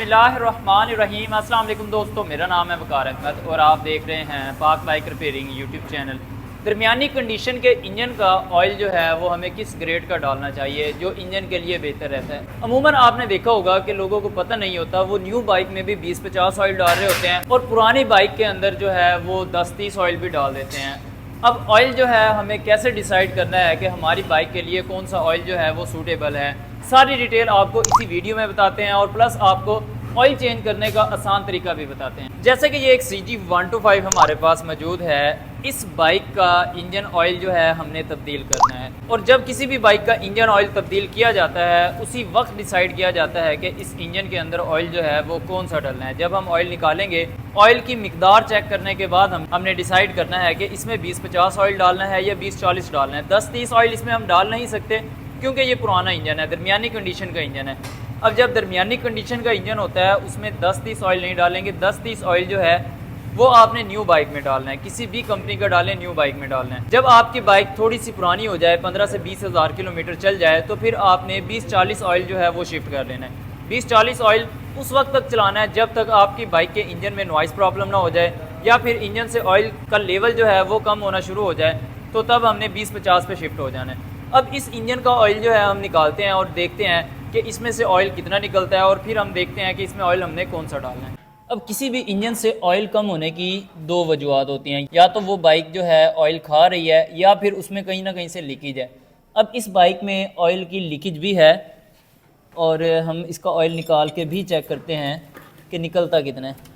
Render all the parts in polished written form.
बिस्मिल्लाहिर्रहमानिर्रहीम। अस्सलाम वालेकुम दोस्तों, मेरा नाम है वकार अहमद और आप देख रहे हैं Pak bike repairing YouTube channel. दरमियानी कंडीशन के इंजन का ऑयल जो है वो हमें किस ग्रेड का डालना चाहिए जो इंजन के लिए बेहतर रहता है। अमूमन आपने देखा होगा कि लोगों को पता नहीं होता, वो न्यू बाइक में भी 20-50 ऑयल डाल रहे होते हैं और पुरानी बाइक के अंदर जो है वो 10-30 ऑयल भी डाल देते हैं। अब ऑयल जो है हमें कैसे डिसाइड करना है कि हमारी बाइक के लिए कौन सा ऑयल जो है वो सूटेबल है, सारी डिटेल आपको इसी वीडियो में बताते हैं और प्लस आपको ऑयल चेंज करने का आसान तरीका भी बताते हैं। जैसे कि ये एक CG125 हमारे पास मौजूद है। इस बाइक का इंजन ऑयल जो है हमने तब्दील करना है और जब किसी भी बाइक का इंजन ऑयल तब्दील किया जाता है उसी वक्त डिसाइड किया जाता है कि इस इंजन के अंदर ऑयल जो है वो कौन सा डालना है। जब हम ऑयल निकालेंगे, ऑयल की मिकदार चेक करने के बाद हमने डिसाइड करना है कि इसमें 20-50 ऑयल डालना है या 20-40 डालना है। 10-30 ऑयल इसमें हम डाल नहीं सकते क्योंकि ये पुराना इंजन है, दरमियानी कंडीशन का इंजन है। अब जब दरमियानी कंडीशन का इंजन होता है उसमें 10-30 ऑयल नहीं डालेंगे। 10-30 ऑयल जो है वो आपने न्यू बाइक में डालना है, किसी भी कंपनी का डालें, न्यू बाइक में डालना है। जब आपकी बाइक थोड़ी सी पुरानी हो जाए, 15 से 20 हज़ार किलोमीटर चल जाए, तो फिर आपने 20-40 ऑयल जो है वो शिफ्ट कर लेना है। 20-40 ऑयल उस वक्त तक चलाना है जब तक आपकी बाइक के इंजन में नॉइस प्रॉब्लम ना हो जाए या फिर इंजन से ऑयल का लेवल जो है वो कम होना शुरू हो जाए, तो तब हमने 20-50 पे शिफ्ट हो जाना है। अब इस इंजन का ऑयल जो है हम निकालते हैं और देखते हैं कि इसमें से ऑयल कितना निकलता है और फिर हम देखते हैं कि इसमें ऑयल हमने कौन सा डालना है। अब किसी भी इंजन से ऑयल कम होने की दो वजूहत होती हैं, या तो वो बाइक जो है ऑयल खा रही है या फिर उसमें कहीं ना कहीं से लीकेज है। अब इस बाइक में ऑयल की लीकेज भी है और हम इसका ऑयल निकाल के भी चेक करते हैं कि निकलता कितना है।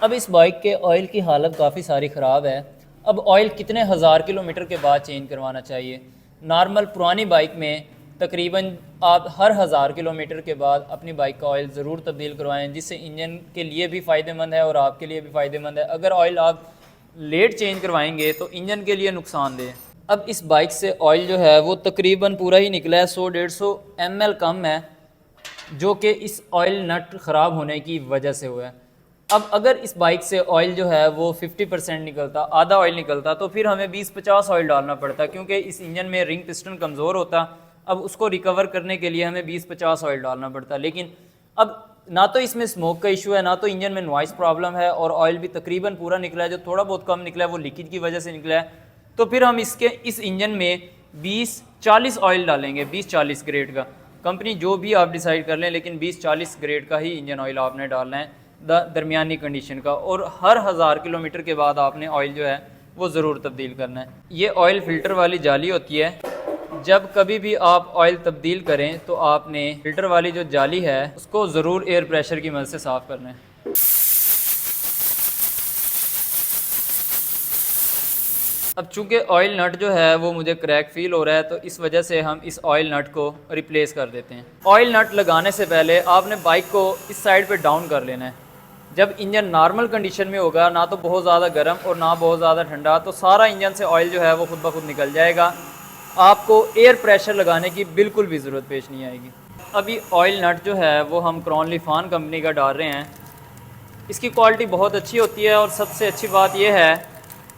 अब इस बाइक के ऑयल की हालत काफ़ी सारी ख़राब है। अब ऑयल कितने हज़ार किलोमीटर के बाद चेंज करवाना चाहिए? नॉर्मल पुरानी बाइक में तकरीबन आप हर 1000 किलोमीटर के बाद अपनी बाइक का ऑयल ज़रूर तब्दील करवाएं, जिससे इंजन के लिए भी फ़ायदेमंद है और आपके लिए भी फ़ायदेमंद है। अगर ऑयल आप लेट चेंज करवाएंगे तो इंजन के लिए नुकसानदेह। अब इस बाइक से ऑयल जो है वो तकरीबन पूरा ही निकला है, 100-150 ml कम है, जो कि इस ऑयल नट ख़राब होने की वजह से हुआ है। अब अगर इस बाइक से ऑयल जो है वो 50% निकलता, आधा ऑयल निकलता, तो फिर हमें 20-50 ऑयल डालना पड़ता क्योंकि इस इंजन में रिंग पिस्टन कमज़ोर होता। अब उसको रिकवर करने के लिए हमें 20-50 ऑयल डालना पड़ता। लेकिन अब ना तो इसमें स्मोक का इशू है, ना तो इंजन में नॉइस प्रॉब्लम है और ऑयल भी तकरीबन पूरा निकला है। जो थोड़ा बहुत कम निकला है वो लीकेज की वजह से निकला है। तो फिर हम इस इंजन में 20-40 ऑयल डालेंगे, 20-40 ग्रेड का। कंपनी जो भी आप डिसाइड कर लें, लेकिन 20-40 ग्रेड का ही इंजन ऑयल आपने डालना है दरमियानी कंडीशन का। और हर 1000 किलोमीटर के बाद आपने ऑयल जो है वो ज़रूर तब्दील करना है। ये ऑयल फ़िल्टर वाली जाली होती है। जब कभी भी आप ऑयल तब्दील करें तो आपने फ़िल्टर वाली जो जाली है उसको ज़रूर एयर प्रेशर की मदद से साफ़ करना है। अब चूँकि ऑयल नट जो है वो मुझे क्रैक फील हो रहा है, तो इस वजह से हम इस ऑयल नट को रिप्लेस कर देते हैं। ऑयल नट लगाने से पहले आपने बाइक को इस साइड पे डाउन कर लेना है। जब इंजन नॉर्मल कंडीशन में होगा, ना तो बहुत ज़्यादा गर्म और ना बहुत ज़्यादा ठंडा, तो सारा इंजन से ऑयल जो है वो खुद ब खुद निकल जाएगा। आपको एयर प्रेशर लगाने की बिल्कुल भी ज़रूरत पेश नहीं आएगी। अभी ऑयल नट जो है वो हम क्रॉनलीफान कंपनी का डाल रहे हैं। इसकी क्वालिटी बहुत अच्छी होती है और सबसे अच्छी बात यह है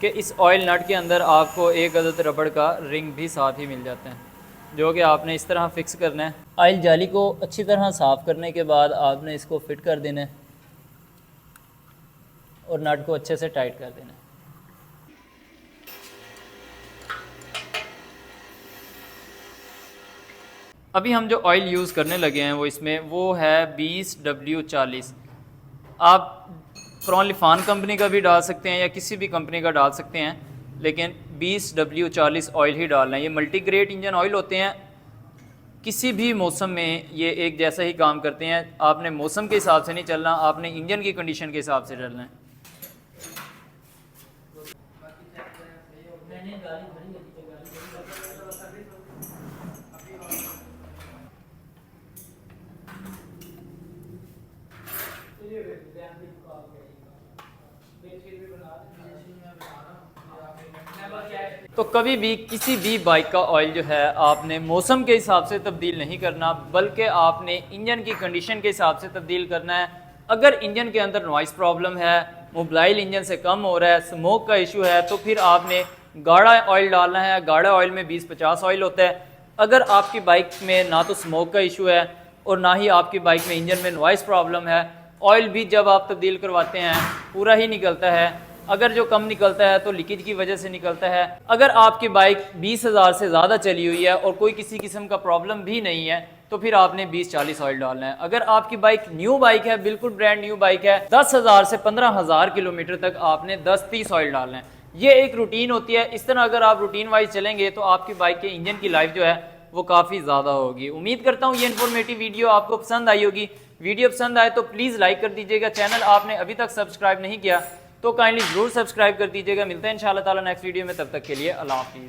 कि इस ऑयल नट के अंदर आपको एक अदद रबड़ का रिंग भी साथ ही मिल जाता है, जो कि आपने इस तरह फिक्स करना है। ऑयल जाली को अच्छी तरह साफ़ करने के बाद आपने इसको फिट कर देना है और नट को अच्छे से टाइट कर देना है। अभी हम जो ऑयल यूज़ करने लगे हैं वो है 20W40। आप क्रॉनलीफान कंपनी का भी डाल सकते हैं या किसी भी कंपनी का डाल सकते हैं, लेकिन 20W40 ऑयल ही डालना है। ये मल्टीग्रेड इंजन ऑयल होते हैं, किसी भी मौसम में ये एक जैसा ही काम करते हैं। आपने मौसम के हिसाब से नहीं चलना, आपने इंजन की कंडीशन के हिसाब से चलना है। तो कभी भी किसी भी बाइक का ऑयल जो है आपने मौसम के हिसाब से तब्दील नहीं करना, बल्कि आपने इंजन की कंडीशन के हिसाब से तब्दील करना है। अगर इंजन के अंदर नॉइस प्रॉब्लम है, मोबाइल इंजन से कम हो रहा है, स्मोक का इशू है, तो फिर आपने गाढ़ा ऑयल डालना है। गाढ़ा ऑयल में 20-50 ऑयल होता है। अगर आपकी बाइक में ना तो स्मोक का इशू है और ना ही आपकी बाइक में इंजन में नॉइस प्रॉब्लम है, ऑयल भी जब आप तब्दील करवाते हैं पूरा ही निकलता है। अगर जो कम निकलता है तो लीकेज की वजह से निकलता है। अगर आपकी बाइक 20,000 से ज़्यादा चली हुई है और कोई किसी किस्म का प्रॉब्लम भी नहीं है, तो फिर आपने 20-40 ऑयल डालना है। अगर आपकी बाइक न्यू बाइक है, बिल्कुल ब्रांड न्यू बाइक है, 10,000 से 15,000 किलोमीटर तक आपने 10-30 ऑयल डालना है। ये एक रूटीन होती है। इस तरह अगर आप रूटीन वाइज चलेंगे तो आपकी बाइक के इंजन की लाइफ जो है वो काफ़ी ज़्यादा होगी। उम्मीद करता हूँ ये इन्फॉर्मेटिव वीडियो आपको पसंद आई होगी। वीडियो पसंद आए तो प्लीज़ लाइक कर दीजिएगा। चैनल आपने अभी तक सब्सक्राइब नहीं किया तो काइंडली ज़रूर सब्सक्राइब कर दीजिएगा। मिलते हैं इंशाल्लाह ताला नेक्स्ट वीडियो में, तब तक के लिए अल्लाह हाफिज़।